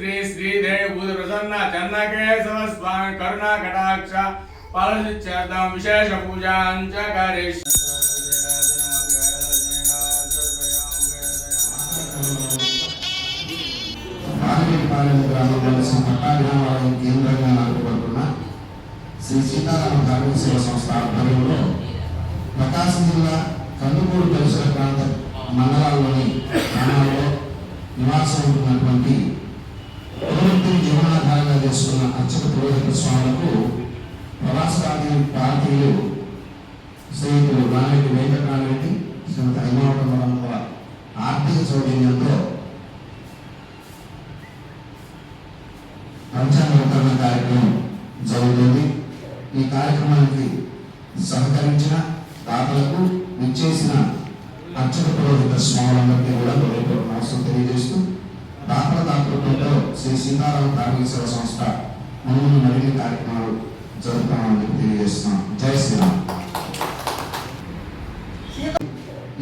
श्री श्रीदेवी बुध प्रसन्न चन्नकेशव स्वामी करुणा कटाक्ष पालचित्यर्थं विशेष पूजां च करिष्यामि। గ్రామంలో కేంద్రంగా నడుపుకుంటున్న శ్రీ సీతారామ ధార్మిక సేవ సంస్థ ఆధ్వర్యంలో ప్రకాశం జిల్లా కందుకూరు పరిసర ప్రాంత మండలాల్లోని గ్రామాల్లో నివాసం ఉంటున్నటువంటి ప్రవృత్తిని జీవనాధారంగా చేసుకున్న అర్చక పురోహిత స్వాములకు ప్రవాస భారతీయులు శ్రీయుతులు రామిరెడ్డి వెంకటరామిరెడ్డి శ్రీమతి హైమావతమ్మ ఆర్థిక సౌజన్యంతో పంచాంగోత్తరణ కార్యక్రమం జరుగుతుంది. ఈ కార్యక్రమానికి సహకరించిన దాతలకు విచ్చేసిన అర్చక పురోహిత స్వాములందరికీ కూడా హృదయపూర్వక నమస్కారం తెలియజేస్తూ దాతల దాతృత్వంలో శ్రీ సీతారామ ధార్మిక సేవ సంస్థ ముందు మరిన్ని కార్యక్రమాలు జరుపుతామని తెలియజేస్తున్నాం. జై శ్రీరామ్.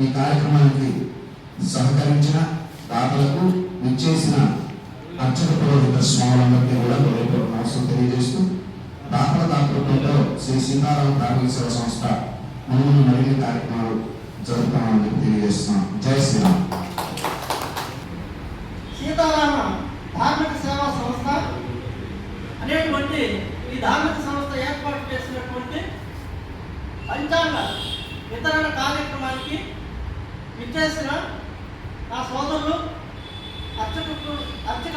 ఈ కార్యక్రమానికి సహకరించిన దాతలకు విచ్చేసిన అర్చక పురోహిత స్వాములందరికీ కూడా హృదయపూర్వక నమస్కారం తెలియజేస్తూ దాతల దాతృత్వంలో శ్రీ సీతారామ ధార్మిక సేవ సంస్థ ముందు మరిన్ని కార్యక్రమాలు జరుపుతామని తెలియజేస్తున్నాం. జై శ్రీరామ్. సీతారామ ధార్మిక సేవా సంస్థ అనేటువంటి ఈ ధార్మిక సంస్థ ఏర్పాటు చేసినటువంటి పంచాంగ వితరణ కార్యక్రమానికి విచ్చేసిన నా సోదరులు అర్చక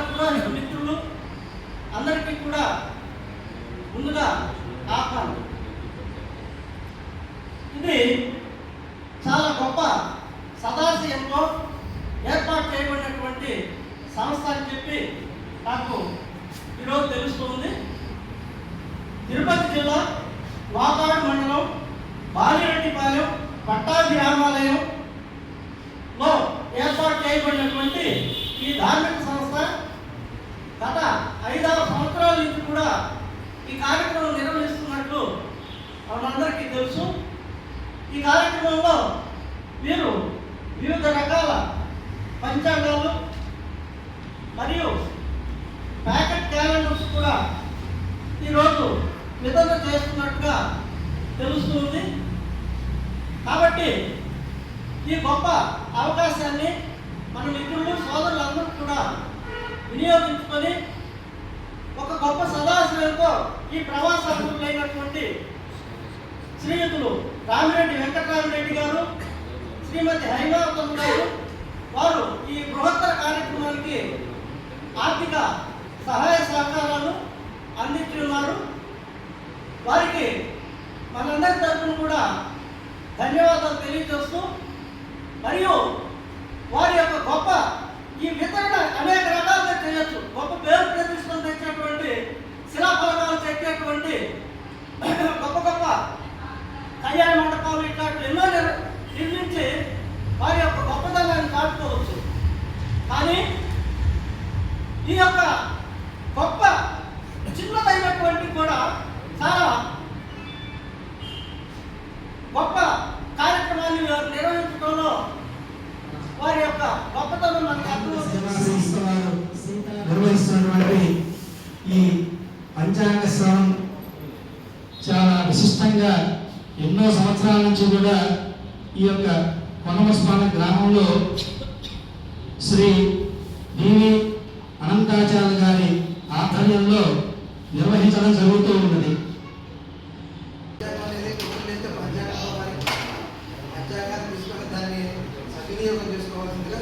పురోహిత మిత్రులు అందరికీ కూడా ముందుగా ఆహ్వానం. ఇది చాలా గొప్ప సదాశయంతో ఏర్పాటు చేయబడినటువంటి సంస్థ అని చెప్పి నాకు ఈరోజు తెలుస్తుంది. తిరుపతి జిల్లా వాకాడు మండలం బాలిరెడ్డిపాలెం పట్టాభి రామాలయంలో ఏర్పాటు చేయబడినటువంటి ఈ ధార్మిక సంస్థ గత 5-6 సంవత్సరాల నుంచి కూడా ఈ కార్యక్రమం నిర్వహిస్తున్నట్లు మనందరికీ తెలుసు. ఈ కార్యక్రమంలో వీరు వివిధ రకాల పంచాంగాలు మరియు ప్యాకెట్ క్యాలెండర్స్ కూడా ఈరోజు వితరణ చేస్తున్నట్టుగా తెలుస్తుంది. కాబట్టి ఈ గొప్ప అవకాశాన్ని మన మిత్రులు సోదరులందరూ కూడా వినియోగించుకొని ఒక గొప్ప సదాశయంతో ఈ ప్రవాసాభివృద్ధులైనటువంటి శ్రీయుతులు రామిరెడ్డి వెంకటరామిరెడ్డి గారు, శ్రీమతి హైమావతమ్మ గారు వారు ఈ బృహత్తర కార్యక్రమానికి ఆర్థిక సహాయ సహకారాలు అందించున్నారు. వారికి మనందరి తరఫున కూడా ధన్యవాదాలు తెలియజేస్తూ మరియు వారి యొక్క గొప్ప ఈ వితరణ అనేక రకాలుగా చేయొచ్చు. గొప్ప పేరు ప్రతిష్టలు తెచ్చినటువంటి శిలాఫలకాలు చెక్కేటువంటి గొప్ప గొప్ప కళ్యాణ మండపాలు ఇట్లాంటి ఎన్నో నిర్మించి వారి యొక్క గొప్పతనాన్ని చాటుకోవచ్చు. కానీ ఈ యొక్క గొప్ప చిన్నదైనటువంటి కూడా చాలా గొప్ప కార్యక్రమాన్ని నిర్వహించడంలో వారి యొక్క గొప్పతనం మనకు నిర్వహిస్తున్నటువంటి ఈ పంచాంగ శ్రవణం చాలా విశిష్టంగా ఎన్నో సంవత్సరాల నుంచి కూడా ఈ యొక్క కొనమస్పాన గ్రామంలో శ్రీ డివి అనంతాచార్య గారి ఆధ్వర్యంలో నిర్వహించడం జరుగుతూ ఉన్నది. పంచాంగాన్ని తీసుకొని దాన్ని సద్వినియోగం చేసుకోవాల్సిందిగా